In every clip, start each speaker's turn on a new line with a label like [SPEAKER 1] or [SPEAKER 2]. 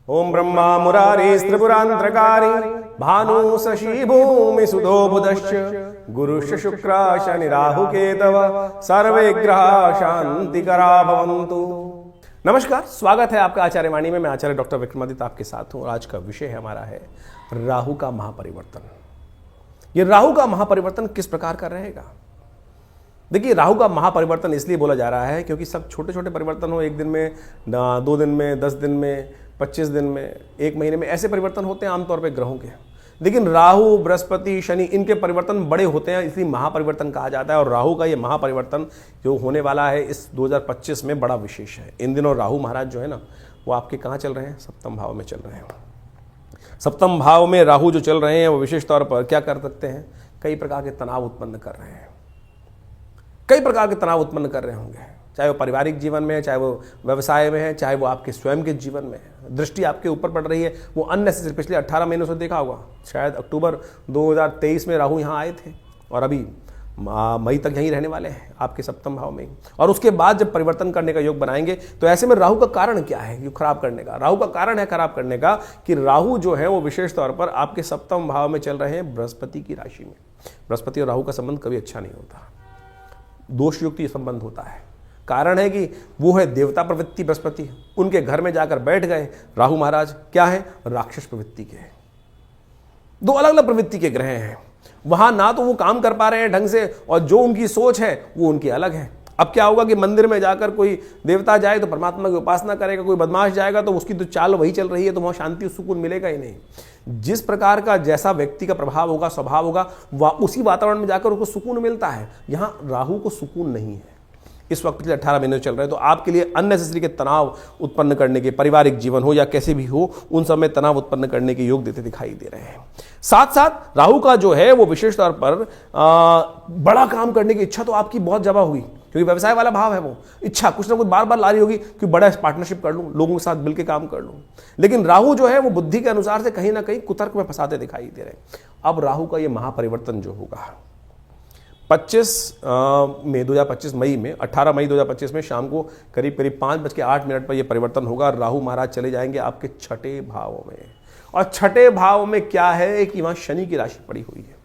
[SPEAKER 1] ओम ब्रह्मा मुरारी त्रिपुरांतरकारी भानु शशि भूमि सुधो बुधश्च गुरुश्च शुक्र शनि राहु केतव सर्वे ग्रह शांतिकरा भवन्तु। नमस्कार, स्वागत है आपका आचार्य वाणी में। मैं आचार्य डॉक्टर विक्रमादित्य आपके साथ हूं और आज का विषय हमारा है राहु का महापरिवर्तन। ये राहु का महापरिवर्तन किस प्रकार का रहेगा? देखिए, राहु का महापरिवर्तन इसलिए बोला जा रहा है क्योंकि सब छोटे छोटे परिवर्तन हो, एक दिन में, 2 दिन में, 10 दिन में, 25 दिन में, 1 महीने में, ऐसे परिवर्तन होते हैं आमतौर पे ग्रहों के। लेकिन राहु, बृहस्पति, शनि, इनके परिवर्तन बड़े होते हैं, इसलिए महापरिवर्तन कहा जाता है। और राहु का ये महापरिवर्तन जो होने वाला है इस 2025 में बड़ा विशेष है। इन दिनों राहु महाराज जो है ना, वो आपके कहाँ चल रहे हैं? सप्तम भाव में चल रहे हैं। सप्तम भाव में राहु जो चल रहे हैं वो विशेष तौर पर क्या कर सकते हैं? कई प्रकार के तनाव उत्पन्न कर रहे हैं, कई प्रकार के तनाव उत्पन्न कर रहे होंगे, चाहे वो पारिवारिक जीवन में है, चाहे वो व्यवसाय में है, चाहे वो आपके स्वयं के जीवन में है। दृष्टि आपके ऊपर पड़ रही है, वो अननेसेसरी। पिछले 18 महीनों से देखा होगा, शायद अक्टूबर 2023 में राहु यहाँ आए थे और अभी मई तक यहीं रहने वाले हैं आपके सप्तम भाव में। और उसके बाद जब परिवर्तन करने का योग बनाएंगे तो ऐसे में राहु का कारण क्या है योग खराब करने का? राहु का कारण है खराब करने का कि राहु जो है वो विशेष तौर पर आपके सप्तम भाव में चल रहे हैं बृहस्पति की राशि में। बृहस्पति और राहु का संबंध कभी अच्छा नहीं होता, दोषयुक्त ये संबंध होता है। कारण है कि वो है देवता प्रवृत्ति बृहस्पति, उनके घर में जाकर बैठ गए राहु महाराज। क्या है? राक्षस प्रवृत्ति के। 2 अलग अलग प्रवृत्ति के ग्रह हैं। वहां ना तो वो काम कर पा रहे हैं ढंग से, और जो उनकी सोच है वो उनकी अलग है। अब क्या होगा कि मंदिर में जाकर कोई देवता जाए तो परमात्मा की उपासना करेगा, कोई बदमाश जाएगा तो उसकी तो चाल वही चल रही है, तो वहां शांति सुकून मिलेगा ही नहीं। जिस प्रकार का जैसा व्यक्ति का प्रभाव होगा, स्वभाव होगा, उसी वातावरण में जाकर उसको सुकून मिलता है। यहां राहु को सुकून नहीं है इस वक्त। पिछले 18 महीने चल रहे हैं, तो आपके लिए अननेसेसरी के तनाव उत्पन्न करने के, पारिवारिक जीवन हो या कैसे भी हो, उन सब में तनाव उत्पन्न करने के योग देते दिखाई दे रहे हैं। साथ साथ राहु का जो है वो विशेष तौर पर बड़ा काम करने की इच्छा तो आपकी बहुत ज्यादा हुई, क्योंकि व्यवसाय वाला भाव है। वो इच्छा कुछ ना कुछ बार बार ला रही होगी कि बड़ा पार्टनरशिप कर लूं, लोगों के साथ मिलकर काम कर लूं। लेकिन राहु जो है वो बुद्धि के अनुसार से कहीं ना कहीं कुतर्क में फंसाते दिखाई दे रहे हैं। अब राहु का ये महापरिवर्तन जो होगा 25 मई 2025 मई में, 18 मई 2025 में शाम को करीब 5:08 पर यह परिवर्तन होगा। राहु महाराज चले जाएंगे आपके 6ठे भाव में। और 6ठे भाव में क्या है कि वहां शनि की राशि पड़ी हुई है।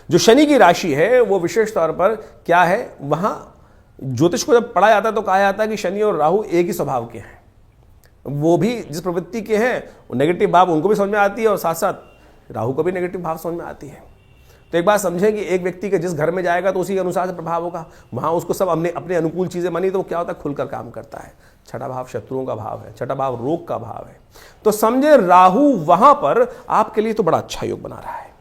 [SPEAKER 1] जो शनि की राशि है वो विशेष तौर पर क्या है, वहां ज्योतिष को जब पढ़ा जाता है तो कहा जाता है कि शनि और राहु एक ही स्वभाव के हैं। वो भी जिस प्रवृत्ति के हैं वो नेगेटिव भाव उनको भी समझ में आती है, और साथ साथ राहु को भी नेगेटिव भाव समझ में आती है। तो एक बात समझें कि एक व्यक्ति के जिस घर में जाएगा तो उसी के अनुसार से प्रभाव होगा। वहां उसको सब अपने अनुकूल चीजें मानी तो क्या होता है, खुलकर काम करता है। 6ठा भाव शत्रुओं का भाव है, 6ठा भाव रोग का भाव है। तो समझे राहु वहां पर आपके लिए तो बड़ा अच्छा योग बना रहा है,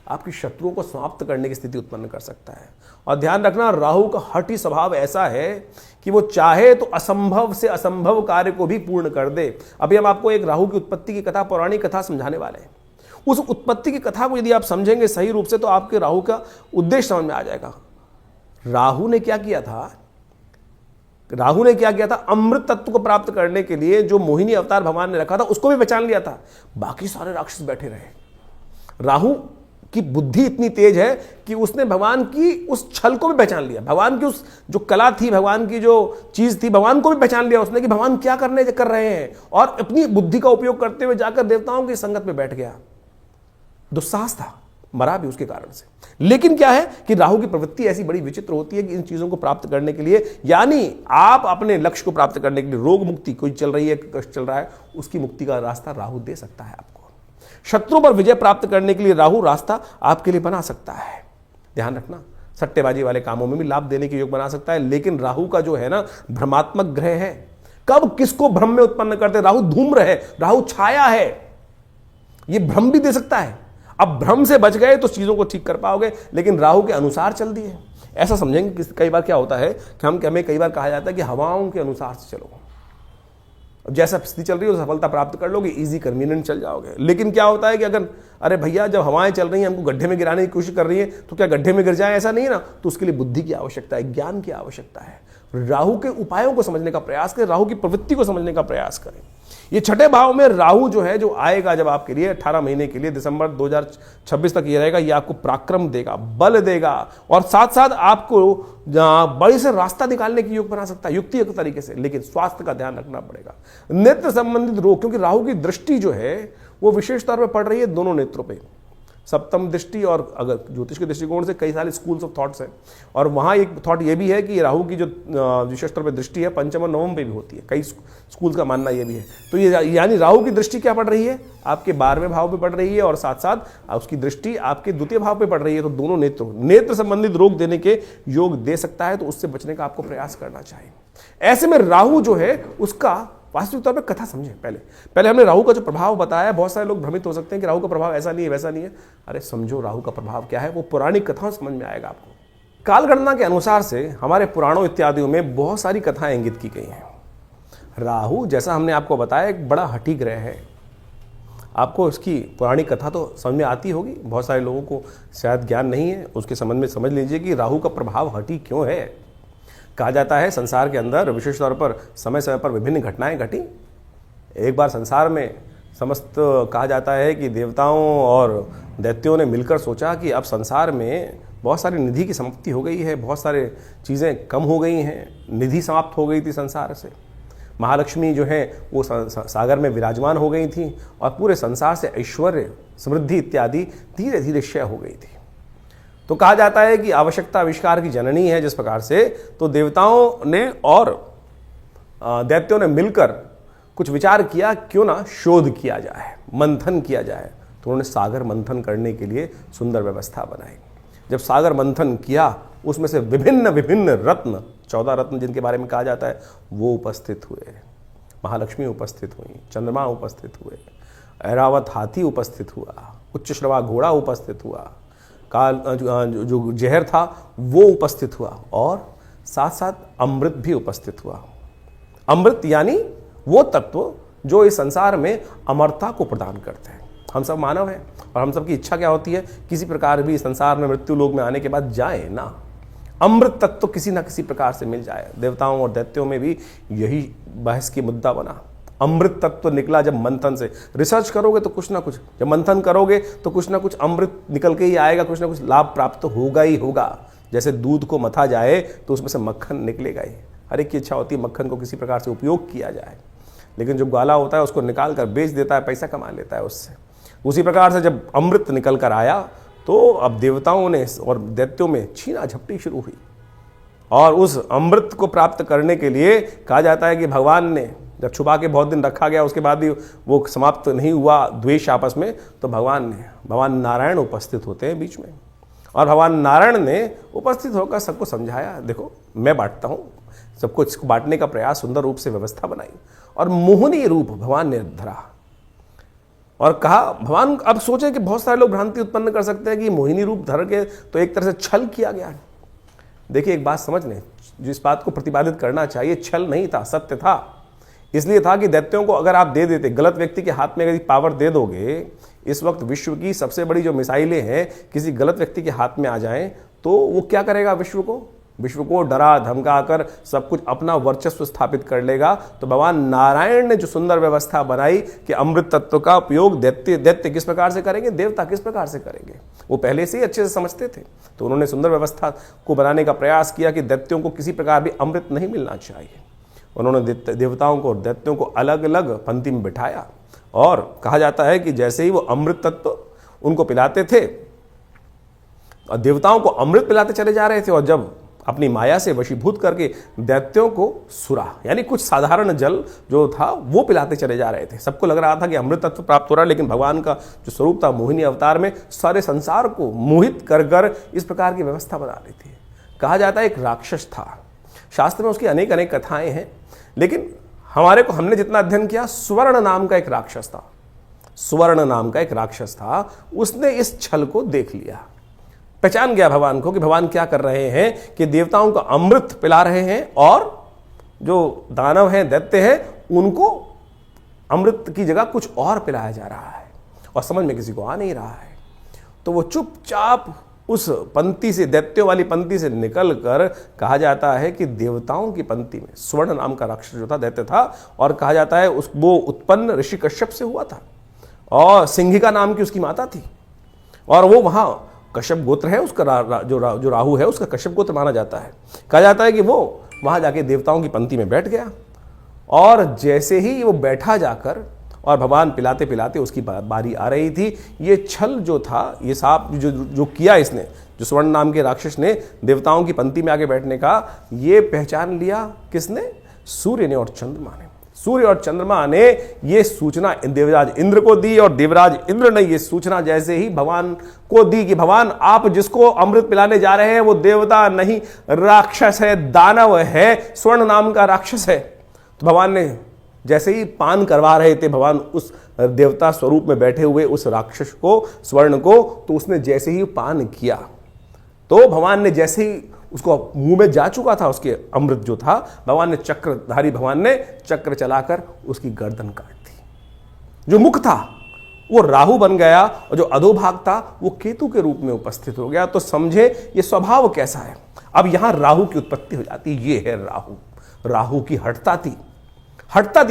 [SPEAKER 1] आपकी शत्रुओं को समाप्त करने की स्थिति उत्पन्न कर सकता है। और ध्यान रखना, राहु का हठी स्वभाव ऐसा है कि वो चाहे तो असंभव से असंभव कार्य को भी पूर्ण कर दे। अभी हम आपको एक राहु की उत्पत्ति की कथा, पौराणिक कथा समझाने वाले हैं। उस उत्पत्ति की कथा को यदि आप समझेंगे सही रूप से तो आपके राहु का उद्देश्य समझ में आ जाएगा। राहु ने क्या किया था? राहु ने क्या किया था? अमृत तत्व को प्राप्त करने के लिए जो मोहिनी अवतार भगवान ने रखा था उसको भी पहचान लिया था, बाकी सारे राक्षस बैठे रहे। राहु की बुद्धि इतनी तेज है कि उसने भगवान की उस छल को भी पहचान लिया, भगवान की उस जो कला थी, भगवान की जो चीज थी, भगवान को भी पहचान लिया उसने कि भगवान क्या कर रहे हैं, और अपनी बुद्धि का उपयोग करते हुए जाकर देवताओं की संगत में बैठ गया। दुस्साहस था, मरा भी उसके कारण से। लेकिन क्या है कि राहु की प्रवृत्ति ऐसी बड़ी विचित्र होती है कि इन चीजों को प्राप्त करने के लिए, यानी आप अपने लक्ष्य को प्राप्त करने के लिए, रोग मुक्ति कोई चल रही है, कष्ट चल रहा है, उसकी मुक्ति का रास्ता राहु दे सकता है आपको। शत्रु पर विजय प्राप्त करने के लिए राहु रास्ता आपके लिए बना सकता है। ध्यान रखना, सट्टेबाजी वाले कामों में भी लाभ देने के योग बना सकता है। लेकिन राहु का जो है ना, भ्रमात्मक ग्रह है। कब किसको भ्रम में उत्पन्न करते? राहु धूम्र है, राहु छाया है, यह भ्रम भी दे सकता है। अब भ्रम से बच गए तो चीजों को ठीक कर पाओगे, लेकिन राहु के अनुसार चल दिए। ऐसा समझेंगे कि कई बार क्या होता है कि हमें कई बार कहा जाता है कि हवाओं के अनुसार से चलो, जैसा स्थिति चल रही है सफलता प्राप्त कर लोगे, इजी कन्वीनियंट चल जाओगे। लेकिन क्या होता है कि अगर अरे भैया जब हवाएं चल रही हैं हमको गड्ढे में गिराने की कोशिश कर रही है तो क्या गड्ढे में गिर जाए? ऐसा नहीं है ना। तो उसके लिए बुद्धि की आवश्यकता है, ज्ञान की आवश्यकता है। राहु के उपायों को समझने का प्रयास करें, राहु की प्रवृत्ति को समझने का प्रयास करें। ये छठे भाव में राहु जो है, जो आएगा जब आपके लिए 18 महीने के लिए, दिसंबर 2026 तक ये रहेगा, ये आपको पराक्रम देगा, बल देगा, और साथ साथ आपको बड़ी से रास्ता निकालने की योग बना सकता है युक्ति एक तरीके से। लेकिन स्वास्थ्य का ध्यान रखना पड़ेगा, नेत्र संबंधित रोग, क्योंकि राहु की दृष्टि जो है वो विशेष तौर पर पड़ रही है दोनों नेत्रों पे, सप्तम दृष्टि, और अगर ज्योतिष के दृष्टिकोण से कई सारे स्कूल्स ऑफ थॉट्स हैं, और वहाँ एक थॉट ये भी है कि राहु की जो विशेष तौर पर दृष्टि है पंचम और नवम पे भी होती है, कई स्कूल्स का मानना ये भी है। तो ये यानी राहु की दृष्टि क्या पड़ रही है, आपके 12वें भाव पे पड़ रही है, और साथ साथ उसकी दृष्टि आपके द्वितीय भाव पे पड़ रही है। तो दोनों नेत्र संबंधित रोग देने के योग दे सकता है, तो उससे बचने का आपको प्रयास करना चाहिए। ऐसे में राहु जो है उसका वास्तविक तौर पे कथा समझें। पहले हमने राहु का जो प्रभाव बताया, बहुत सारे लोग भ्रमित हो सकते हैं कि राहु का प्रभाव ऐसा नहीं है, वैसा नहीं है। अरे समझो राहु का प्रभाव क्या है, वो पौराणिक कथाओं समझ में आएगा आपको। कालगणना के अनुसार से हमारे पुराणों इत्यादियों में बहुत सारी कथाएं इंगित की गई हैं। राहु, जैसा हमने आपको बताया, एक बड़ा हठी ग्रह है। आपको इसकी पौराणिक कथा तो समझ में आती होगी, बहुत सारे लोगों को शायद ज्ञान नहीं है, उसके संबंध में समझ लीजिए कि राहु का प्रभाव हठी क्यों है। कहा जाता है संसार के अंदर विशेष तौर पर समय समय पर विभिन्न घटनाएं घटी। एक बार संसार में समस्त कहा जाता है कि देवताओं और दैत्यों ने मिलकर सोचा कि अब संसार में बहुत सारी निधि की समाप्ति हो गई है, बहुत सारे चीज़ें कम हो गई हैं, निधि समाप्त हो गई थी संसार से। महालक्ष्मी जो है वो सागर में विराजमान हो गई थी, और पूरे संसार से ऐश्वर्य, समृद्धि इत्यादि धीरे धीरे क्षय हो गई थी। तो कहा जाता है कि आवश्यकता आविष्कार की जननी है। जिस प्रकार से तो देवताओं ने और दैत्यों ने मिलकर कुछ विचार किया, क्यों ना शोध किया जाए, मंथन किया जाए। तो उन्होंने सागर मंथन करने के लिए सुंदर व्यवस्था बनाई। जब सागर मंथन किया, उसमें से विभिन्न विभिन्न रत्न, 14 रत्न जिनके बारे में कहा जाता है, वो उपस्थित हुए। महालक्ष्मी उपस्थित हुई, चंद्रमा उपस्थित हुए, ऐरावत हाथी उपस्थित हुआ, उच्च श्रवा घोड़ा उपस्थित हुआ, काल जो जहर था वो उपस्थित हुआ, और साथ साथ अमृत भी उपस्थित हुआ। अमृत यानी वो तत्व जो इस संसार में अमरता को प्रदान करते हैं। हम सब मानव हैं, और हम सब की इच्छा क्या होती है, किसी प्रकार भी संसार में मृत्यु लोक में आने के बाद जाए ना, अमृत तत्व किसी ना किसी प्रकार से मिल जाए। देवताओं और दैत्यों में भी यही बहस की मुद्दा बना। अमृत तत्व निकला जब मंथन से, रिसर्च करोगे तो कुछ ना कुछ, जब मंथन करोगे तो कुछ ना कुछ अमृत निकल के ही आएगा, कुछ ना कुछ लाभ प्राप्त तो होगा ही होगा। जैसे दूध को मथा जाए तो उसमें से मक्खन निकलेगा ही। हर एक की इच्छा होती है मक्खन को किसी प्रकार से उपयोग किया जाए, लेकिन जो ग्वाला होता है उसको निकाल कर बेच देता है, पैसा कमा लेता है उससे। उसी प्रकार से जब अमृत निकल कर आया तो अब देवताओं ने और दैत्यों में छीना झपटी शुरू हुई, और उस अमृत को प्राप्त करने के लिए कहा जाता है कि भगवान ने जब छुपा के बहुत दिन रखा गया, उसके बाद भी वो समाप्त नहीं हुआ द्वेष आपस में, तो भगवान नारायण उपस्थित होते हैं बीच में, और भगवान नारायण ने उपस्थित होकर सबको समझाया, देखो मैं बांटता हूँ, सबको इसको बांटने का प्रयास, सुंदर रूप से व्यवस्था बनाई, और मोहिनी रूप भगवान ने धरा और कहा। भगवान अब सोचे कि बहुत सारे लोग भ्रांति उत्पन्न कर सकते हैं कि मोहिनी रूप धर के तो एक तरह से छल किया गया। देखिए एक बात समझ लें, जिस बात को प्रतिपादित करना चाहिए, छल नहीं था, सत्य था। इसलिए था कि दैत्यों को अगर आप दे देते, गलत व्यक्ति के हाथ में अगर पावर दे दोगे, इस वक्त विश्व की सबसे बड़ी जो मिसाइलें हैं किसी गलत व्यक्ति के हाथ में आ जाएं, तो वो क्या करेगा, विश्व को डरा धमका कर सब कुछ अपना वर्चस्व स्थापित कर लेगा। तो भगवान नारायण ने जो सुंदर व्यवस्था बनाई कि अमृत तत्व का उपयोग दैत्य किस प्रकार से करेंगे, देवता किस प्रकार से करेंगे, वो पहले से ही अच्छे से समझते थे। तो उन्होंने सुंदर व्यवस्था को बनाने का प्रयास किया कि दैत्यों को किसी प्रकार भी अमृत नहीं मिलना चाहिए। उन्होंने देवताओं को और दैत्यों को अलग अलग पंक्ति में बिठाया, और कहा जाता है कि जैसे ही वो अमृत तत्व उनको पिलाते थे, और देवताओं को अमृत पिलाते चले जा रहे थे, और जब अपनी माया से वशीभूत करके दैत्यों को सुरा यानी कुछ साधारण जल जो था वो पिलाते चले जा रहे थे। सबको लग रहा था कि अमृत तत्व प्राप्त हो रहा है, लेकिन भगवान का जो स्वरूप था मोहिनी अवतार में सारे संसार को मोहित कर कर इस प्रकार की व्यवस्था बना रही थी। कहा जाता है एक राक्षस था, शास्त्र में उसकी अनेक अनेक कथाएं हैं, लेकिन हमने जितना अध्ययन किया, स्वर्ण नाम का एक राक्षस था। उसने इस छल को देख लिया, पहचान गया भगवान को कि भगवान क्या कर रहे हैं कि देवताओं को अमृत पिला रहे हैं, और जो दानव हैं, दैत्य हैं, उनको अमृत की जगह कुछ और पिलाया जा रहा है, और समझ में किसी को आ नहीं रहा है। तो वो चुपचाप उस पंक्ति से, दैत्यों वाली पंक्ति से निकल कर कहा जाता है कि देवताओं की पंक्ति में स्वर्ण नाम का राक्षस जो था, दैत्य था, और कहा जाता है वो उत्पन्न ऋषि कश्यप से हुआ था और सिंहिका नाम की उसकी माता थी, और वो वहां कश्यप गोत्र है उसका, जो राहु है उसका कश्यप गोत्र माना जाता है। कहा जाता है कि वो वहां जाके देवताओं की पंक्ति में बैठ गया, और जैसे ही वो बैठा जाकर और भगवान पिलाते पिलाते उसकी बारी आ रही थी, ये छल जो था, ये सांप जो किया इसने, जो स्वर्ण नाम के राक्षस ने देवताओं की पंक्ति में आके बैठने का, ये पहचान लिया किसने? सूर्य ने और चंद्रमा ने। सूर्य और चंद्रमा ने ये सूचना देवराज इंद्र को दी, और देवराज इंद्र ने ये सूचना जैसे ही भगवान को दी कि भगवान आप जिसको अमृत पिलाने जा रहे हैं वो देवता नहीं, राक्षस है, दानव है, स्वर्ण नाम का राक्षस है। तो भगवान ने जैसे ही पान करवा रहे थे भगवान उस देवता स्वरूप में बैठे हुए उस राक्षस को, स्वर्ण को, तो उसने जैसे ही पान किया तो भगवान ने जैसे ही उसको मुंह में जा चुका था उसके अमृत जो था, भगवान ने चक्रधारी भगवान ने चक्र चलाकर उसकी गर्दन काट दी। जो मुख था वो राहु बन गया और जो अधोभाग था वो केतु के रूप में उपस्थित हो गया। तो समझे ये स्वभाव कैसा है। अब यहां राहु की उत्पत्ति हो जाती, ये है राहु। राहु की हठता थी,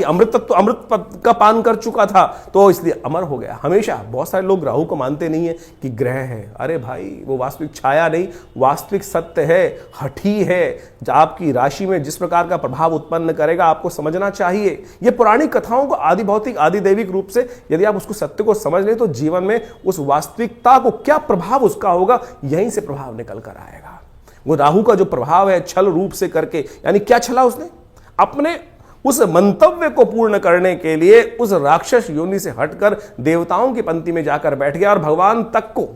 [SPEAKER 1] अमृत का पान कर चुका था तो इसलिए अमर हो गया। हमेशा बहुत सारे लोग राहु को मानते नहीं है कि ग्रह है। अरे भाई वो वास्तविक छाया नहीं, वास्तविक सत्य है, हठी है। आपकी राशि में जिस प्रकार का प्रभाव उत्पन्न करेगा आपको समझना चाहिए। ये पुरानी कथाओं को आदि भौतिक आदि दैविक रूप से यदि आप उसको सत्य को समझ लें तो जीवन में उस वास्तविकता को क्या प्रभाव उसका होगा, यहीं से प्रभाव निकल कर आएगा। वो राहु का जो प्रभाव है छल रूप से करके, यानी क्या छला उसने? अपने उस मंतव्य को पूर्ण करने के लिए उस राक्षस योनि से हटकर देवताओं की पंक्ति में जाकर बैठ गया और भगवान तक को,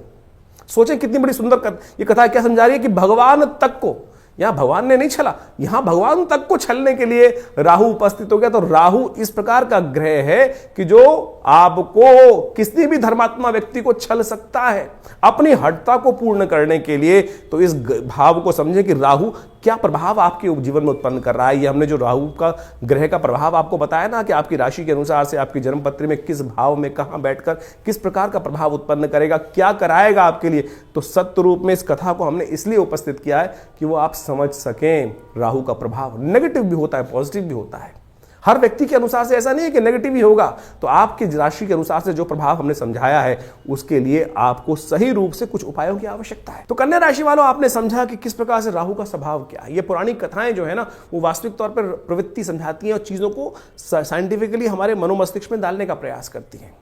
[SPEAKER 1] सोचे कितनी बड़ी सुंदर ये कथा क्या समझा रही है कि भगवान तक को, यहां भगवान ने नहीं छला, यहां भगवान तक को छलने के लिए राहु उपस्थित हो गया। तो राहु इस प्रकार का ग्रह है कि जो आपको, किसी भी धर्मात्मा व्यक्ति को छल सकता है अपनी हठता को पूर्ण करने के लिए। तो इस भाव को समझे कि राहु क्या प्रभाव आपके जीवन में उत्पन्न कर रहा है। ये हमने जो राहु का ग्रह का प्रभाव आपको बताया ना कि आपकी राशि के अनुसार से आपकी जन्मपत्री में किस भाव में कहां बैठकर किस प्रकार का प्रभाव उत्पन्न करेगा, क्या कराएगा आपके लिए। तो सत्य रूप में इस कथा को हमने इसलिए उपस्थित किया है कि वो आप समझ सकें राहु का प्रभाव नेगेटिव भी होता है, पॉजिटिव भी होता है। हर व्यक्ति के अनुसार से ऐसा नहीं है कि नेगेटिव ही होगा। तो आपकी राशि के अनुसार से जो प्रभाव हमने समझाया है उसके लिए आपको सही रूप से कुछ उपायों की आवश्यकता है। तो कन्या राशि वालों, आपने समझा कि किस प्रकार से राहु का स्वभाव क्या है। ये पुरानी कथाएं जो है ना वो वास्तविक तौर पर प्रवृत्ति समझाती हैं और चीजों को साइंटिफिकली हमारे मनोमस्तिष्क में डालने का प्रयास करती हैं।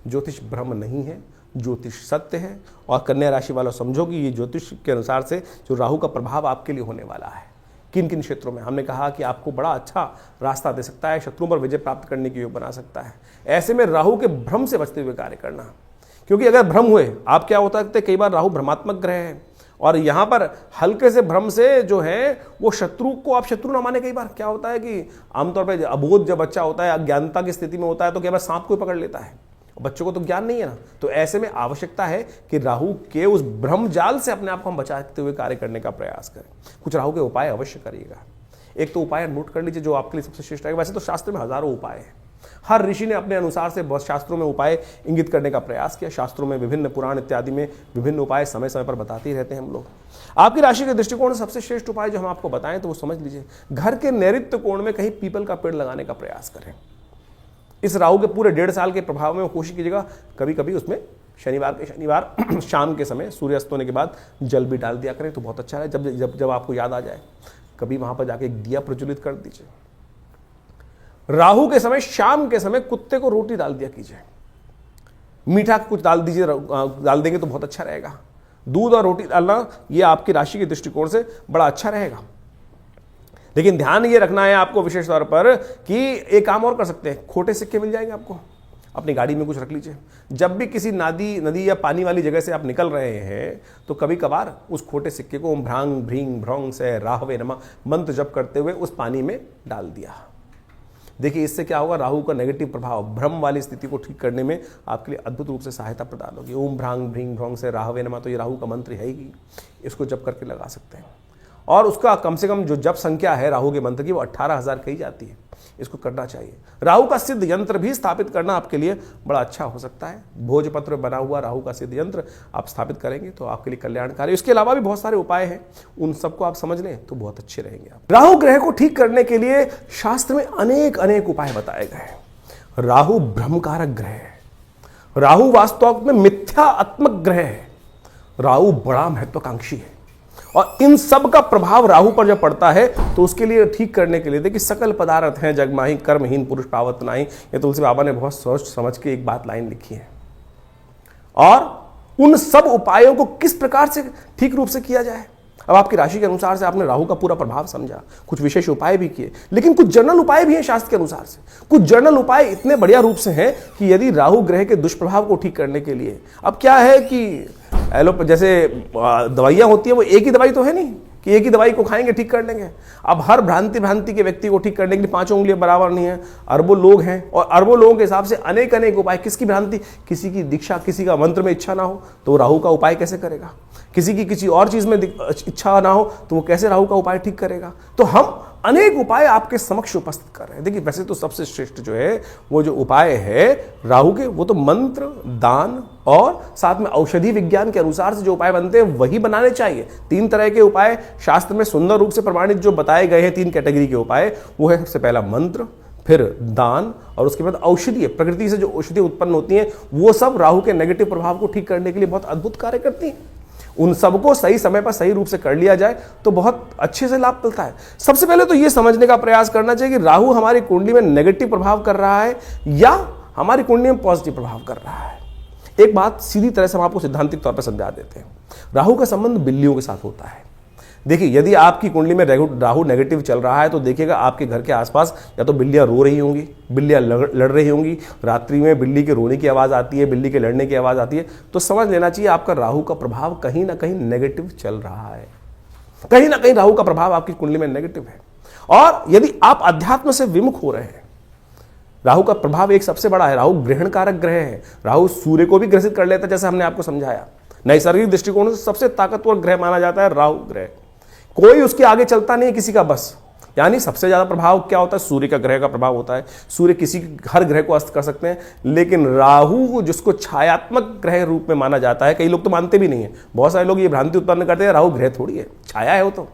[SPEAKER 1] ज्योतिष भ्रम नहीं है, ज्योतिष सत्य है। और कन्या राशि वालों समझो कि ये ज्योतिष के अनुसार से जो राहु का प्रभाव आपके लिए होने वाला है, किन किन क्षेत्रों में, हमने कहा कि आपको बड़ा अच्छा रास्ता दे सकता है, शत्रुओं पर विजय प्राप्त करने के योग बना सकता है। ऐसे में राहु के भ्रम से बचते हुए कार्य करना, क्योंकि अगर भ्रम हुए, आप क्या होता है कई बार राहु भ्रमात्मक ग्रह है और यहां पर हल्के से भ्रम से जो है वो शत्रु को आप शत्रु ना माने। कई बार क्या होता है कि आमतौर पर अबोध जब बच्चा होता है, अज्ञानता की स्थिति में होता है तो कई बार सांप को पकड़ लेता है, बच्चों को तो ज्ञान नहीं है ना। तो ऐसे में आवश्यकता है कि राहु के उस भ्रम जाल से अपने आप को हम बचाते हुए कार्य करने का प्रयास करें। कुछ राहु के उपाय अवश्य करिएगा। एक तो उपाय नोट कर लीजिए जो आपके लिए सबसे श्रेष्ठ है। वैसे तो शास्त्र में हजारों उपाय हैं, हर ऋषि ने अपने अनुसार से बहुत शास्त्रों में उपाय इंगित करने का प्रयास किया। शास्त्रों में विभिन्न पुराण इत्यादि में विभिन्न उपाय समय समय पर बताते ही रहते हैं हम लोग। आपकी राशि के दृष्टिकोण से सबसे श्रेष्ठ उपाय जो हम आपको बताएं तो वो समझ लीजिए, घर के नैऋत्य कोण में कहीं पीपल का पेड़ लगाने का प्रयास करें। इस राहु के पूरे 1.5 साल के प्रभाव में कोशिश कीजिएगा कभी कभी उसमें शनिवार शाम के समय सूर्यास्त होने के बाद जल भी डाल दिया करें तो बहुत अच्छा है। जब जब जब आपको याद आ जाए कभी वहां पर जाके एक दिया प्रज्वलित कर दीजिए। राहु के समय शाम के समय कुत्ते को रोटी डाल दिया कीजिए, मीठा कुछ डाल दीजिए, डाल देंगे तो बहुत अच्छा रहेगा। दूध और रोटी डालना ये आपकी राशि के दृष्टिकोण से बड़ा अच्छा रहेगा। लेकिन ध्यान ये रखना है आपको विशेष तौर पर कि एक काम और कर सकते हैं, खोटे सिक्के मिल जाएंगे आपको, अपनी गाड़ी में कुछ रख लीजिए। जब भी किसी नदी या पानी वाली जगह से आप निकल रहे हैं तो कभी कभार उस खोटे सिक्के को ओम भ्रांग भ्रींग भ्रौंग से राहवे नमः मंत्र जप करते हुए उस पानी में डाल दिया। देखिए इससे क्या होगा, राहु का नेगेटिव प्रभाव, भ्रम वाली स्थिति को ठीक करने में आपके लिए अद्भुत रूप से सहायता प्रदान होगी। ओम भ्रांग भ्रींग भ्रौंग से राहवे नमः, तो ये राहु का मंत्र है ही, इसको जप करके लगा सकते हैं। और उसका कम से कम जो जप संख्या है राहु के मंत्र की वो 18,000 कही जाती है। इसको करना चाहिए। राहु का सिद्ध यंत्र भी स्थापित करना आपके लिए बड़ा अच्छा हो सकता है। भोजपत्र बना हुआ राहु का सिद्ध यंत्र आप स्थापित करेंगे तो आपके लिए कल्याणकारी। इसके अलावा भी बहुत सारे उपाय हैं, उन सबको आप समझ लें तो बहुत अच्छे रहेंगे आप। राहु ग्रह को ठीक करने के लिए शास्त्र में अनेक अनेक उपाय बताए गए हैं। राहु ब्रह्मकारक ग्रह है। राहु वास्तव में मिथ्यात्मक ग्रह है। राहु बड़ा महत्वाकांक्षी है और इन सब का प्रभाव राहु पर जब पड़ता है तो उसके लिए ठीक करने के लिए देखिए, सकल पदार्थ हैं जगमाही कर्महीन पुरुष पावत नाहीं, ये तुलसी बाबा ने बहुत सोच समझ के एक बात लाइन लिखी है। और उन सब उपायों को किस प्रकार से ठीक रूप से किया जाए। अब आपकी राशि के अनुसार से आपने राहु का पूरा प्रभाव समझा, कुछ विशेष उपाय भी किए, लेकिन कुछ जनरल उपाय भी हैं शास्त्र के अनुसार से। कुछ जनरल उपाय इतने बढ़िया रूप से हैं कि यदि राहु ग्रह के दुष्प्रभाव को ठीक करने के लिए, अब क्या है कि जैसे दवाइयां होती है, वो एक ही दवाई तो है नहीं कि एक ही दवाई को खाएंगे ठीक कर लेंगे। अब हर भ्रांति के व्यक्ति को ठीक करने के लिए 5 उंगलियां बराबर नहीं है, अरबों लोग हैं और अरबों लोगों के हिसाब से अनेक अनेक उपाय। किसकी भ्रांति, किसी की दीक्षा, किसी का मंत्र में इच्छा ना हो तो राहु का उपाय कैसे करेगा, किसी की किसी और चीज में इच्छा ना हो तो वो कैसे राहु का उपाय ठीक करेगा। तो हम अनेक उपाय आपके समक्ष उपस्थित कर रहे हैं। देखिए, वैसे तो सबसे श्रेष्ठ जो है वो जो उपाय है राहु के, वो तो मंत्र, दान और साथ में औषधि विज्ञान के अनुसार से जो उपाय बनते हैं वही बनाने चाहिए। 3 तरह के उपाय शास्त्र में सुंदर रूप से प्रमाणित जो बताए गए हैं, 3 कैटेगरी के उपाय, वो है सबसे पहला मंत्र, फिर दान और उसके बाद औषधि। प्रकृति से जो औषधि उत्पन्न होती हैं वो सब राहु के नेगेटिव प्रभाव को ठीक करने के लिए बहुत अद्भुत कार्य करती हैं। उन सबको सही समय पर सही रूप से कर लिया जाए तो बहुत अच्छे से लाभ मिलता है। सबसे पहले तो यह समझने का प्रयास करना चाहिए कि राहु हमारी कुंडली में नेगेटिव प्रभाव कर रहा है या हमारी कुंडली में पॉजिटिव प्रभाव कर रहा है। एक बात सीधी तरह से हम आपको सिद्धांतिक तौर पर समझा देते हैं। राहु का संबंध बिल्लियों के साथ होता है। देखिए, यदि आपकी कुंडली में राहु नेगेटिव चल रहा है तो देखिएगा आपके घर के आसपास या तो बिल्लियां रो रही होंगी, बिल्लियां लड़ रही होंगी, रात्रि में बिल्ली के रोने की आवाज़ आती है, बिल्ली के लड़ने की आवाज़ आती है, तो समझ लेना चाहिए आपका राहु का प्रभाव कहीं ना कहीं नेगेटिव चल रहा है। कहीं ना कहीं राहु का प्रभाव आपकी कुंडली में नेगेटिव है। और यदि आप अध्यात्म से विमुख हो रहे हैं, राहु का प्रभाव एक सबसे बड़ा है, राहु ग्रहण कारक ग्रह है। राहु सूर्य को भी ग्रसित कर लेता है, जैसे हमने आपको समझाया। नैसर्गिक दृष्टिकोण से सबसे ताकतवर ग्रह माना जाता है राहु ग्रह। कोई उसके आगे चलता नहीं है किसी का बस। यानी सबसे ज्यादा प्रभाव क्या होता है, सूर्य का ग्रह का प्रभाव होता है। सूर्य किसी हर ग्रह को अस्त कर सकते हैं, लेकिन राहु जिसको छायात्मक ग्रह रूप में माना जाता है, कई लोग तो मानते भी नहीं है। बहुत सारे लोग ये भ्रांति उत्पन्न करते हैं राहु ग्रह थोड़ी है, छाया है वो तो।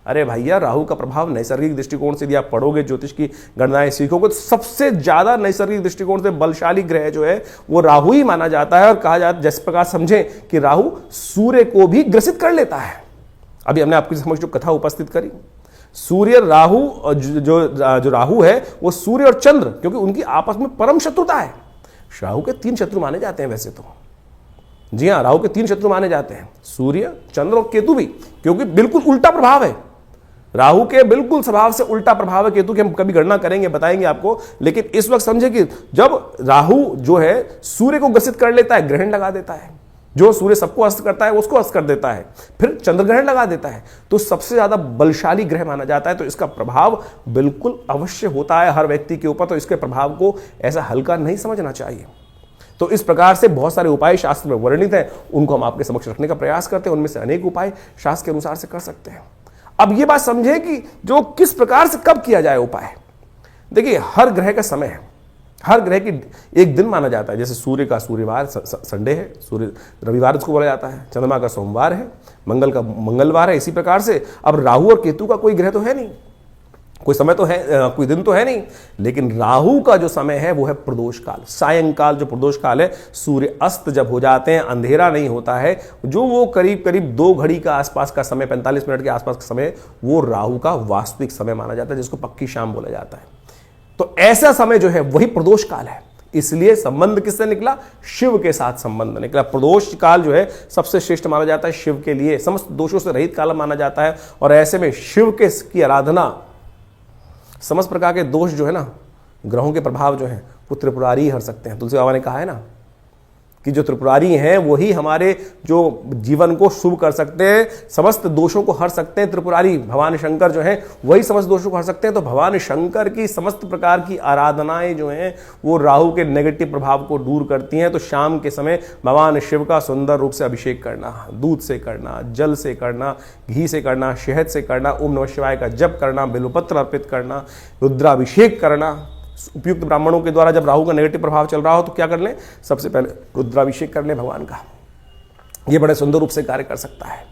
[SPEAKER 1] अरे भैया, राहु का प्रभाव नैसर्गिक दृष्टिकोण से यदि आप पढ़ोगे, ज्योतिष की गणनाएं सीखोगे, तो सबसे ज्यादा नैसर्गिक दृष्टिकोण से बलशाली ग्रह जो है वो राहु ही माना जाता है। और कहा जाता है, जिस प्रकार समझें कि राहु सूर्य को भी ग्रसित कर लेता है। अभी हमने आपकी समझ जो कथा उपस्थित करी, सूर्य राहु जो राहु है वो सूर्य और चंद्र, क्योंकि उनकी आपस में परम शत्रुता है। राहु के 3 शत्रु माने जाते हैं वैसे तो। जी हाँ, राहु के 3 शत्रु माने जाते हैं, सूर्य, चंद्र और केतु भी, क्योंकि बिल्कुल उल्टा प्रभाव है। राहु के बिल्कुल स्वभाव से उल्टा प्रभाव है केतु की। हम कभी गणना करेंगे, बताएंगे आपको। लेकिन इस वक्त समझे कि जब राहु जो है सूर्य को ग्रसित कर लेता है, ग्रहण लगा देता है। जो सूर्य सबको अस्त करता है उसको अस्त कर देता है, फिर चंद्र ग्रहण लगा देता है, तो सबसे ज्यादा बलशाली ग्रह माना जाता है। तो इसका प्रभाव बिल्कुल अवश्य होता है हर व्यक्ति के ऊपर। तो इसके प्रभाव को ऐसा हल्का नहीं समझना चाहिए। तो इस प्रकार से बहुत सारे उपाय शास्त्र में वर्णित हैं, उनको हम आपके समक्ष रखने का प्रयास करते हैं। उनमें से अनेक उपाय शास्त्र के अनुसार से कर सकते हैं। अब यह बात समझे कि जो किस प्रकार से कब किया जाए उपाय। देखिए, हर ग्रह का समय है, हर ग्रह की एक दिन माना जाता है। जैसे सूर्य का सूर्यवार संडे है, सूर्य रविवार उसको बोला जाता है, चंद्रमा का सोमवार है, मंगल का मंगलवार है। इसी प्रकार से अब राहु और केतु का कोई ग्रह तो है नहीं, कोई समय तो है, कोई दिन तो है नहीं। लेकिन राहु का जो समय है वो है प्रदोष काल, सायंकाल जो प्रदोष काल है। सूर्य अस्त जब हो जाते हैं, अंधेरा नहीं होता है, जो वो करीब करीब 2 घड़ी का आसपास का समय, 45 मिनट के आसपास का समय, वो राहु का वास्तविक समय माना जाता है, जिसको पक्की शाम बोला जाता है। तो ऐसा समय जो है वही प्रदोष काल है। इसलिए संबंध किससे निकला, शिव के साथ संबंध निकला। प्रदोष काल जो है सबसे श्रेष्ठ माना जाता है शिव के लिए, समस्त दोषों से रहित काल माना जाता है। और ऐसे में शिव के की आराधना, समस्त प्रकार के दोष जो है ना, ग्रहों के प्रभाव जो है वो त्रिपुरारी हर सकते हैं। तुलसी बाबा ने कहा है ना कि जो त्रिपुरारी हैं वही हमारे जो जीवन को शुभ कर सकते हैं, समस्त दोषों को हर सकते हैं। त्रिपुरारी भगवान शंकर जो हैं वही समस्त दोषों को हर सकते हैं। तो भगवान शंकर की समस्त प्रकार की आराधनाएं जो हैं वो राहु के नेगेटिव प्रभाव को दूर करती हैं। तो शाम के समय भगवान शिव का सुंदर रूप से अभिषेक करना, दूध से करना, जल से करना, घी से करना, शहद से करना, ओम नमः शिवाय का जप करना, बिल्वपत्र अर्पित करना, रुद्राभिषेक करना। उपयुक्त ब्राह्मणों के द्वारा जब राहु का नेगेटिव प्रभाव चल रहा हो तो क्या कर लें, सबसे पहले रुद्राभिषेक कर लें भगवान का। ये बड़े सुंदर रूप से कार्य कर सकता है।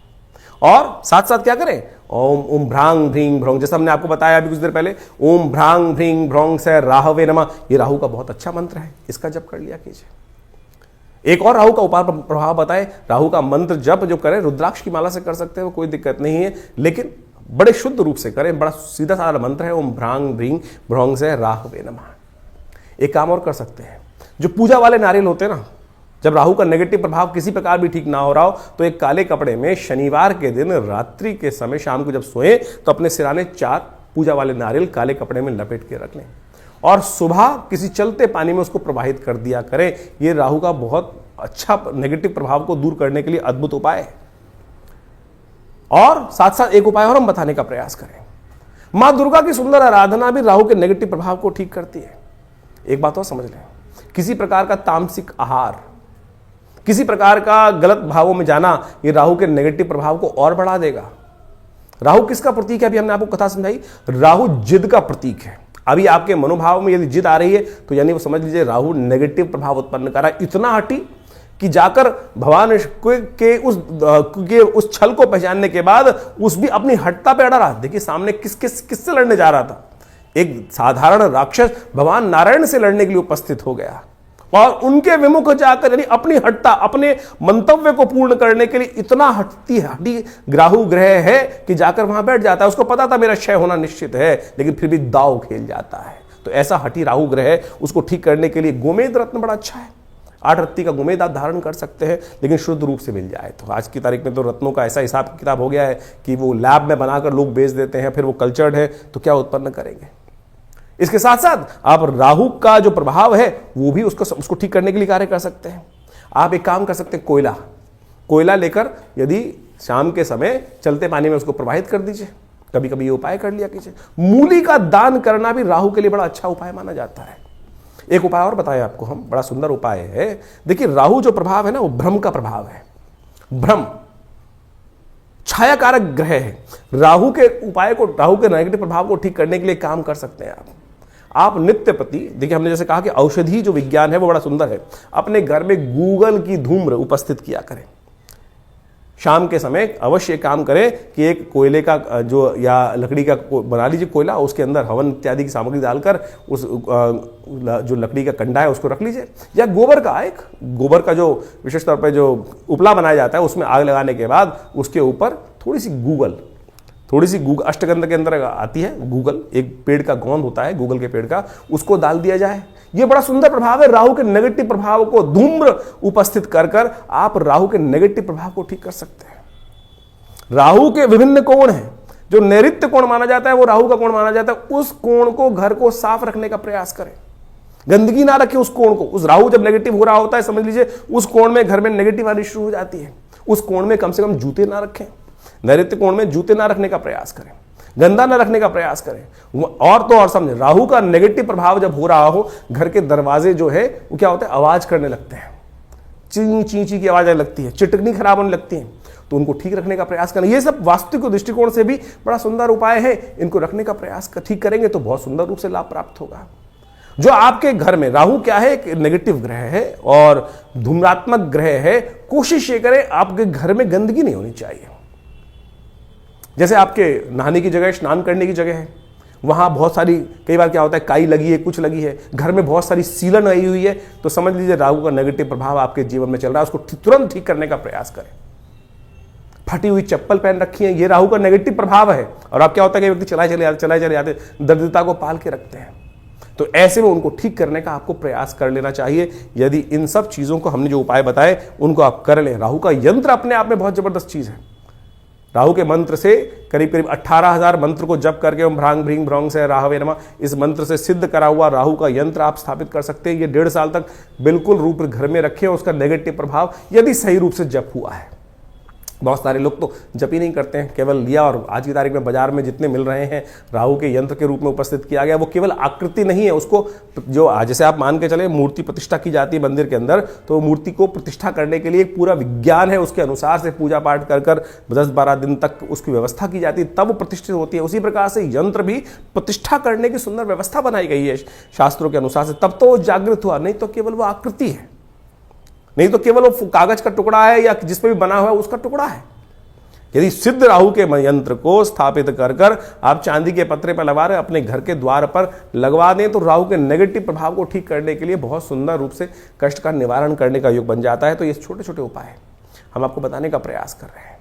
[SPEAKER 1] और साथ साथ क्या करें, ओम ओम भ्रांग भ्रींग भ्रौंग, जैसा हमने आपको बताया अभी कुछ देर पहले, ओम भ्रांग भ्रींग भ्रौंग से राहवे नमः, ये राहु का बहुत अच्छा मंत्र है, इसका जप कर लिया कीजिए। एक और राहु का उपाय प्रभाव बताए, राहु का मंत्र जप जो करें रुद्राक्ष की माला से कर सकते हैं, वो कोई दिक्कत नहीं है, लेकिन बड़े शुद्ध रूप से करें। बड़ा सीधा साधा मंत्र है, ओम भ्रांग भ्रींग भ्रौंग से राहवे नमः। एक काम और कर सकते हैं, जो पूजा वाले नारियल होते हैं ना, जब राहु का नेगेटिव प्रभाव किसी प्रकार भी ठीक ना हो रहा हो तो एक काले कपड़े में शनिवार के दिन रात्रि के समय शाम को जब सोएं तो अपने सिराने 4 पूजा वाले नारियल काले कपड़े में लपेट के रख लें और सुबह किसी चलते पानी में उसको प्रवाहित कर दिया करें। यह राहु का बहुत अच्छा नेगेटिव प्रभाव को दूर करने के लिए अद्भुत उपाय है। और साथ साथ एक उपाय और हम बताने का प्रयास करें, मां दुर्गा की सुंदर आराधना भी राहु के नेगेटिव प्रभाव को ठीक करती है। एक बात और समझ लें, किसी प्रकार का तामसिक आहार, किसी प्रकार का गलत भावों में जाना, ये राहु के नेगेटिव प्रभाव को और बढ़ा देगा। राहु किसका प्रतीक है, अभी हमने आपको कथा समझाई, राहु जिद का प्रतीक है। अभी आपके मनोभाव में यदि जिद आ रही है तो यानी वो समझ लीजिए राहु नेगेटिव प्रभाव उत्पन्न कर रहा है, इतना हटी कि जाकर भगवान के उस छल को पहचानने के बाद उस भी अपनी हटता पे अड़ा रहा। देखिए सामने किससे लड़ने जा रहा था, एक साधारण राक्षस भगवान नारायण से लड़ने के लिए उपस्थित हो गया और उनके विमुख जाकर यानी अपनी हटता, अपने मंतव्य को पूर्ण करने के लिए इतना हटी राहु ग्रह है कि जाकर वहां बैठ जाता है। उसको पता था मेरा क्षय होना निश्चित है, लेकिन फिर भी दाव खेल जाता है। तो ऐसा हटी राहु ग्रह है, उसको ठीक करने के लिए गोमेद रत्न बड़ा अच्छा है। 8 रत्ती का गोमेद आप धारण कर सकते हैं, लेकिन शुद्ध रूप से मिल जाए। तो आज की तारीख में तो रत्नों का ऐसा हिसाब किताब हो गया है कि वो लैब में बनाकर लोग बेच देते हैं, फिर वो कल्चर्ड है तो क्या उत्पन्न करेंगे। इसके साथ साथ आप राहु का जो प्रभाव है वो भी उसको ठीक करने के लिए कार्य कर सकते हैं। आप एक काम कर सकते हैं, कोयला लेकर यदि शाम के समय चलते पानी में उसको प्रवाहित कर दीजिए, कभी कभी ये उपाय कर लिया कीजिए। मूली का दान करना भी राहु के लिए बड़ा अच्छा उपाय माना जाता है। एक उपाय और बताया आपको हम, बड़ा सुंदर उपाय है। देखिए राहु जो प्रभाव है ना, वो भ्रम का प्रभाव है। भ्रम छाया कारक ग्रह है। राहु के नेगेटिव प्रभाव को ठीक करने के लिए काम कर सकते हैं आप नित्य प्रति, देखिए हमने जैसे कहा कि औषधि जो विज्ञान है वो बड़ा सुंदर है। अपने घर में गूगल की धूम्र उपस्थित किया करें। शाम के समय अवश्य काम करें कि एक कोयले का जो या लकड़ी का बना लीजिए कोयला, उसके अंदर हवन इत्यादि की सामग्री डालकर उस जो लकड़ी का कंडा है उसको रख लीजिए, या गोबर का जो विशेष तौर पर जो उपला बनाया जाता है उसमें आग लगाने के बाद उसके ऊपर थोड़ी सी गूगल अष्टगंध के अंदर आती है गूगल, एक पेड़ का गोंद होता है गूगल के पेड़ का, उसको डाल दिया जाए। यह बड़ा सुंदर प्रभाव है। राहु के नेगेटिव प्रभाव को धूम्र उपस्थित कर आप राहु के नेगेटिव प्रभाव को ठीक कर सकते हैं। राहु के विभिन्न कोण हैं। जो नैऋत्य कोण माना जाता है वो राहु का कोण माना जाता है। उस कोण को, घर को साफ रखने का प्रयास करें, गंदगी ना रखें उस कोण को। उस राहु जब नेगेटिव हो रहा होता है, समझ लीजिए उस कोण में घर में नेगेटिव आनी शुरू हो जाती है। उस कोण में कम से कम जूते ना रखें, नैऋत्य कोण में जूते ना रखने का प्रयास करें, गंदा न रखने का प्रयास करें। और तो और समझे, राहु का नेगेटिव प्रभाव जब हो रहा हो, घर के दरवाजे जो है वो क्या होता है, आवाज करने लगते हैं, ची ची की आवाज आने लगती है, चिटकनी खराब होने लगती है, तो उनको ठीक रखने का प्रयास करना। ये सब वास्तविक दृष्टिकोण से भी बड़ा सुंदर उपाय है। इनको रखने का प्रयास ठीक करेंगे तो बहुत सुंदर रूप से लाभ प्राप्त होगा। जो आपके घर में राहु क्या है, एक नेगेटिव ग्रह है और धूम्रात्मक ग्रह है, कोशिश ये करें आपके घर में गंदगी नहीं होनी चाहिए। जैसे आपके नहाने की जगह, स्नान करने की जगह है, वहां बहुत सारी, कई बार क्या होता है काई लगी है, कुछ लगी है, घर में बहुत सारी सीलन आई हुई है, तो समझ लीजिए राहु का नेगेटिव प्रभाव आपके जीवन में चल रहा है। उसको तुरंत ठीक करने का प्रयास करें। फटी हुई चप्पल पहन रखी है, ये राहु का नेगेटिव प्रभाव है। और अब क्या होता है कि व्यक्ति चलाए चले जाते, दरिद्रता को पाल के रखते हैं। तो ऐसे में उनको ठीक करने का आपको प्रयास कर लेना चाहिए। यदि इन सब चीजों को हमने जो उपाय बताए उनको आप कर लें। राहु का यंत्र अपने आप में बहुत जबरदस्त चीज है। राहु के मंत्र से करीब करीब 18,000 मंत्र को जप करके ओम भ्रांग भ्रीं भ्रौंग से राहवे नमः, इस मंत्र से सिद्ध करा हुआ राहु का यंत्र आप स्थापित कर सकते हैं। ये 1.5 साल तक बिल्कुल रूप घर में रखें, उसका नेगेटिव प्रभाव यदि सही रूप से जप हुआ है। बहुत सारे लोग तो जप ही नहीं करते हैं, केवल लिया और आज की तारीख में बाजार में जितने मिल रहे हैं राहु के यंत्र के रूप में उपस्थित किया गया, वो केवल आकृति नहीं है, उसको जो जैसे आप मान के चले मूर्ति प्रतिष्ठा की जाती है मंदिर के अंदर, तो मूर्ति को प्रतिष्ठा करने के लिए एक पूरा विज्ञान है, उसके अनुसार से पूजा पाठ कर 10-12 दिन तक उसकी व्यवस्था की जाती है, तब वो प्रतिष्ठित होती है। उसी प्रकार से यंत्र भी प्रतिष्ठा करने की सुंदर व्यवस्था बनाई गई है शास्त्रों के अनुसार से, तब तो वो जागृत हुआ, नहीं तो केवल वो आकृति है, नहीं तो केवल वो कागज का टुकड़ा है या जिस पे भी बना हुआ है उसका टुकड़ा है। यदि सिद्ध राहु के यंत्र को स्थापित कर आप चांदी के पत्रे पर लगा रहे अपने घर के द्वार पर लगवा दें, तो राहु के नेगेटिव प्रभाव को ठीक करने के लिए बहुत सुंदर रूप से कष्ट का निवारण करने का योग बन जाता है। तो ये छोटे छोटे उपाय हम आपको बताने का प्रयास कर रहे हैं।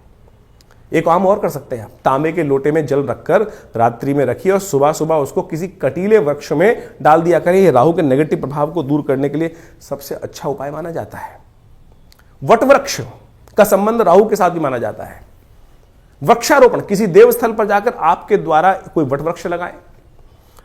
[SPEAKER 1] एक काम और कर सकते हैं आप, तांबे के लोटे में जल रखकर रात्रि में रखिए और सुबह सुबह उसको किसी कटीले वृक्ष में डाल दिया करें। ये राहु के नेगेटिव प्रभाव को दूर करने के लिए सबसे अच्छा उपाय माना जाता है। वट वृक्ष का संबंध राहु के साथ भी माना जाता है। वृक्षारोपण, किसी देवस्थल पर जाकर आपके द्वारा कोई वट वृक्ष लगाएं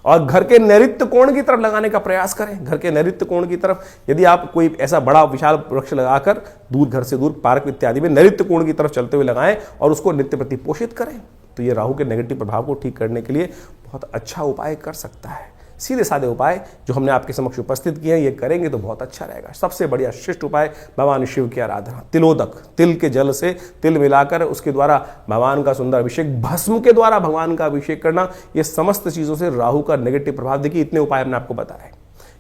[SPEAKER 1] और घर के नैऋत्य कोण की तरफ लगाने का प्रयास करें। घर के नैऋत्य कोण की तरफ यदि आप कोई ऐसा बड़ा विशाल वृक्ष लगाकर दूर, घर से दूर, पार्क इत्यादि में नैऋत्य कोण की तरफ चलते हुए लगाएं और उसको नित्य प्रति पोषित करें, तो ये राहु के नेगेटिव प्रभाव को ठीक करने के लिए बहुत अच्छा उपाय कर सकता है। सीधे साधे उपाय जो हमने आपके समक्ष उपस्थित किए हैं, ये करेंगे तो बहुत अच्छा रहेगा। सबसे बढ़िया श्रेष्ठ उपाय भगवान शिव की आराधना, तिलोदक, तिल के जल से तिल मिलाकर उसके द्वारा भगवान का सुंदर अभिषेक, भस्म के द्वारा भगवान का अभिषेक करना, ये समस्त चीजों से राहु का नेगेटिव प्रभाव, देखिए इतने उपाय हमने आपको बताए,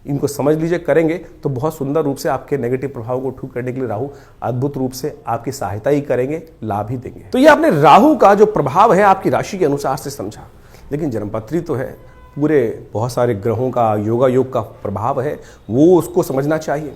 [SPEAKER 1] इनको समझ लीजिए, करेंगे तो बहुत सुंदर रूप से आपके नेगेटिव प्रभाव को ठीक करने के लिए राहु अद्भुत रूप से आपकी सहायता ही करेंगे, लाभ ही देंगे। तो ये आपने राहु का जो प्रभाव है आपकी राशि के अनुसार से समझा, लेकिन जन्मपत्री तो है, पूरे बहुत सारे ग्रहों का योगा योग का प्रभाव है, वो उसको समझना चाहिए।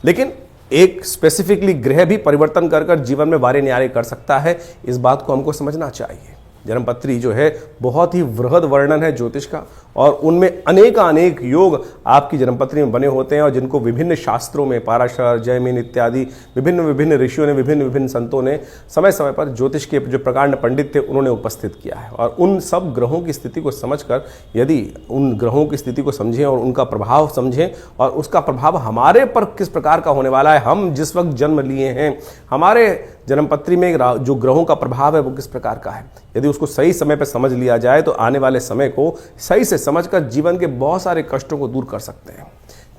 [SPEAKER 1] लेकिन एक स्पेसिफिकली ग्रह भी परिवर्तन कर जीवन में वारे न्यारे कर सकता है, इस बात को हमको समझना चाहिए। जन्मपत्री जो है बहुत ही वृहद वर्णन है ज्योतिष का, और उनमें अनेक योग आपकी जन्मपत्री में बने होते हैं, और जिनको विभिन्न शास्त्रों में पाराशर, जयमिन इत्यादि विभिन्न ऋषियों ने, विभिन्न संतों ने समय समय पर ज्योतिष के जो प्रकांड पंडित थे उन्होंने उपस्थित किया है। और उन सब ग्रहों की स्थिति को समझकर, यदि उन ग्रहों की स्थिति को समझें और उनका प्रभाव समझें और उसका प्रभाव हमारे पर किस प्रकार का होने वाला है, हम जिस वक्त जन्म लिए हैं, हमारे जन्मपत्री में जो ग्रहों का प्रभाव है वो किस प्रकार का है, यदि उसको सही समय पर समझ लिया जाए तो आने वाले समय को सही से समझकर जीवन के बहुत सारे कष्टों को दूर कर सकते हैं।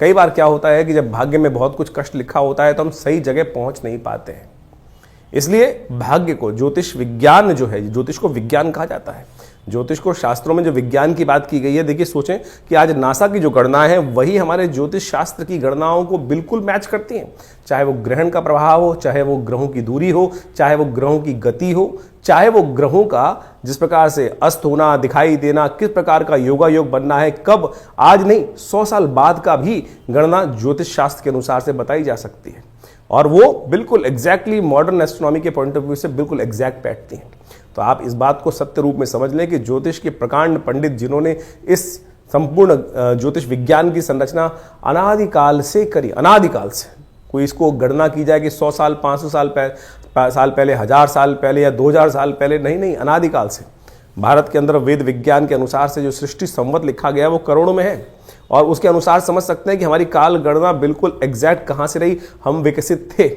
[SPEAKER 1] कई बार क्या होता है कि जब भाग्य में बहुत कुछ कष्ट लिखा होता है तो हम सही जगह पहुंच नहीं पाते हैं। इसलिए भाग्य को, ज्योतिष विज्ञान जो है, ज्योतिष को विज्ञान कहा जाता है। ज्योतिष को शास्त्रों में जो विज्ञान की बात की गई है, देखिए सोचें कि आज नासा की जो गणना है वही हमारे ज्योतिष शास्त्र की गणनाओं को बिल्कुल मैच करती हैं। चाहे वो ग्रहण का प्रभाव हो, चाहे वो ग्रहों की दूरी हो, चाहे वो ग्रहों की गति हो, चाहे वो ग्रहों का जिस प्रकार से अस्त होना, दिखाई देना, किस प्रकार का योगा योग बनना है, कब, आज नहीं 100 साल बाद का भी गणना ज्योतिष शास्त्र के अनुसार से बताई जा सकती है, और वो बिल्कुल एग्जैक्टली मॉडर्न एस्ट्रोनॉमी के पॉइंट ऑफ व्यू से बिल्कुल एग्जैक्ट बैठती हैं। तो आप इस बात को सत्य रूप में समझ लें कि ज्योतिष के प्रकांड पंडित जिन्होंने इस संपूर्ण ज्योतिष विज्ञान की संरचना अनादिकाल से करी, अनादिकाल से, कोई इसको गणना की जाए कि 100 साल, 500 साल पहले, 1000 साल पहले या 2000 साल पहले, नहीं, अनादिकाल से। भारत के अंदर वेद विज्ञान के अनुसार से जो सृष्टि संवत लिखा गया है वो करोड़ों में है, और उसके अनुसार समझ सकते हैं कि हमारी काल गणना बिल्कुल एग्जैक्ट कहाँ से रही। हम विकसित थे,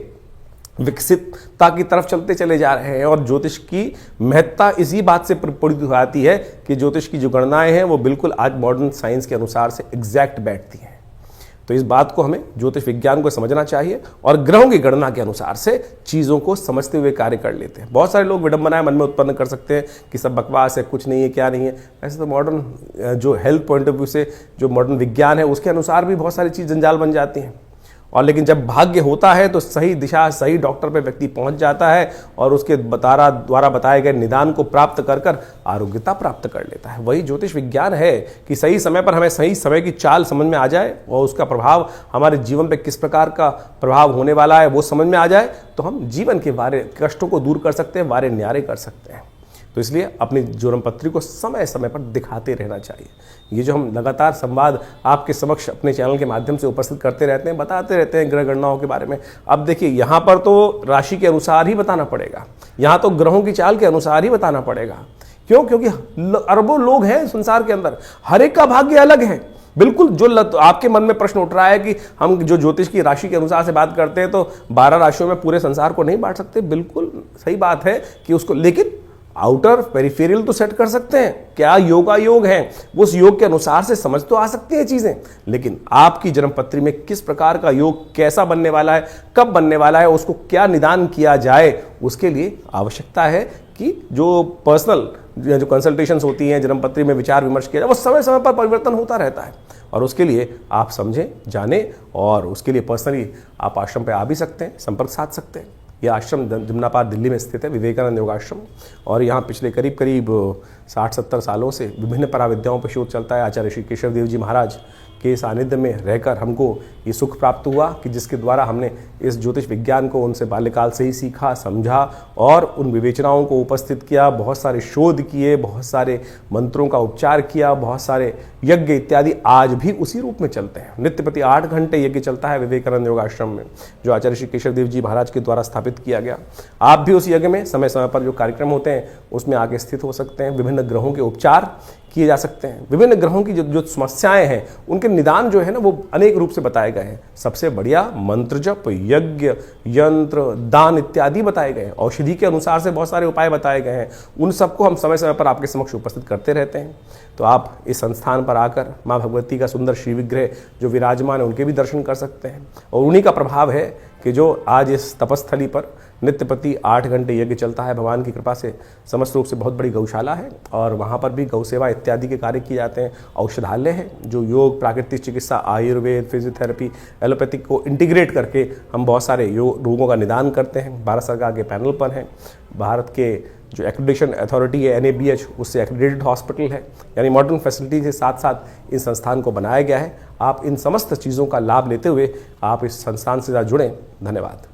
[SPEAKER 1] विकसितता की तरफ चलते चले जा रहे हैं, और ज्योतिष की महत्ता इसी बात से प्रपूरित हो जाती है कि ज्योतिष की जो गणनाएं हैं वो बिल्कुल आज मॉडर्न साइंस के अनुसार से एग्जैक्ट बैठती हैं। तो इस बात को हमें ज्योतिष विज्ञान को समझना चाहिए और ग्रहों की गणना के अनुसार से चीज़ों को समझते हुए कार्य कर लेते हैं। बहुत सारे लोग विडंबनाएं मन में उत्पन्न कर सकते हैं कि सब बकवास है, कुछ नहीं है, क्या नहीं है। ऐसे तो मॉडर्न जो हेल्थ पॉइंट ऑफ व्यू से जो मॉडर्न विज्ञान है उसके अनुसार भी बहुत सारी चीज़ जंजाल बन जाती हैं। और लेकिन जब भाग्य होता है तो सही दिशा, सही डॉक्टर पे व्यक्ति पहुंच जाता है और उसके द्वारा बताए गए निदान को प्राप्त कर आरोग्यता प्राप्त कर लेता है। वही ज्योतिष विज्ञान है कि सही समय पर हमें सही समय की चाल समझ में आ जाए और उसका प्रभाव हमारे जीवन पे किस प्रकार का प्रभाव होने वाला है वो समझ में आ जाए, तो हम जीवन के वारे कष्टों को दूर कर सकते हैं, वारे न्यारे कर सकते हैं। तो इसलिए अपनी ज्वरम पत्री को समय समय पर दिखाते रहना चाहिए। ये जो हम लगातार संवाद आपके समक्ष अपने चैनल के माध्यम से उपस्थित करते रहते हैं, बताते रहते हैं ग्रह गणनाओं के बारे में। अब देखिए यहाँ पर तो राशि के अनुसार ही बताना पड़ेगा, यहाँ तो ग्रहों की चाल के अनुसार ही बताना पड़ेगा। क्यों? क्योंकि अरबों लोग हैं संसार के अंदर, हर एक का भाग्य अलग है। बिल्कुल जो आपके मन में प्रश्न उठ रहा है कि हम जो ज्योतिष की राशि के अनुसार से बात करते हैं तो 12 राशियों में पूरे संसार को नहीं बांट सकते, बिल्कुल सही बात है कि उसको, लेकिन आउटर पेरिफेरल तो सेट कर सकते हैं। क्या योग है, उस योग के अनुसार से समझ तो आ सकती है चीजें, लेकिन आपकी जन्मपत्री में किस प्रकार का योग कैसा बनने वाला है, कब बनने वाला है, उसको क्या निदान किया जाए, उसके लिए आवश्यकता है कि जो पर्सनल जो कंसल्टेशंस होती हैं, जन्मपत्री में विचार विमर्श किया जाए, वो समय समय पर परिवर्तन होता रहता है। और उसके लिए आप समझें, जानें, और उसके लिए पर्सनली आप आश्रम पे आ भी सकते हैं, संपर्क साध सकते हैं। यह आश्रम जमुनापाद दिल्ली में स्थित है, विवेकानंद योगाश्रम, और यहाँ पिछले करीब 60-70 सालों से विभिन्न पराविद्याओं पर शोध चलता है। आचार्य श्री केशव देव जी महाराज के सानिध्य में रहकर हमको ये सुख प्राप्त हुआ कि जिसके द्वारा हमने इस ज्योतिष विज्ञान को उनसे बाल्यकाल से ही सीखा, समझा और उन विवेचनाओं को उपस्थित किया, बहुत सारे शोध किए, बहुत सारे मंत्रों का उपचार किया, बहुत सारे यज्ञ इत्यादि आज भी उसी रूप में चलते हैं। नित्य प्रति 8 घंटे यज्ञ चलता है विवेकानंद योगाश्रम में, जो आचार्य श्री केशव देव जी महाराज के द्वारा स्थापित किया गया। आप भी उस यज्ञ में समय समय पर जो कार्यक्रम होते हैं उसमें आगे स्थित हो सकते हैं। विभिन्न ग्रहों के उपचार किए जा सकते हैं, विभिन्न ग्रहों की जो समस्याएं हैं उनके निदान जो है ना वो अनेक रूप से बताए गए हैं। सबसे बढ़िया मंत्र जप, यज्ञ, यंत्र, दान इत्यादि बताए गए हैं। औषधि के अनुसार से बहुत सारे उपाय बताए गए हैं, उन सबको हम समय समय पर आपके समक्ष उपस्थित करते रहते हैं। तो आप इस संस्थान पर आकर माँ भगवती का सुंदर श्री विग्रह जो विराजमान है उनके भी दर्शन कर सकते हैं। और उन्हीं का प्रभाव है कि जो आज इस तपस्थली पर नित्य प्रति 8 घंटे यज्ञ चलता है, भगवान की कृपा से समस्त रूप से बहुत बड़ी गौशाला है और वहाँ पर भी गौ सेवा इत्यादि के कार्य किए जाते हैं। औषधालय है जो योग, प्राकृतिक चिकित्सा, आयुर्वेद, फिजियोथेरेपी, एलोपैथिक को इंटीग्रेट करके हम बहुत सारे रोगों का निदान करते हैं। भारत सरकार के पैनल पर हैं, भारत के जो एक्रेडिटेशन अथॉरिटी है NABH, उससे एक्रेडिटेड हॉस्पिटल है, यानी मॉडर्न फैसिलिटी के साथ साथ इस संस्थान को बनाया गया है। आप इन समस्त चीज़ों का लाभ लेते हुए आप इस संस्थान से जुड़ें। धन्यवाद।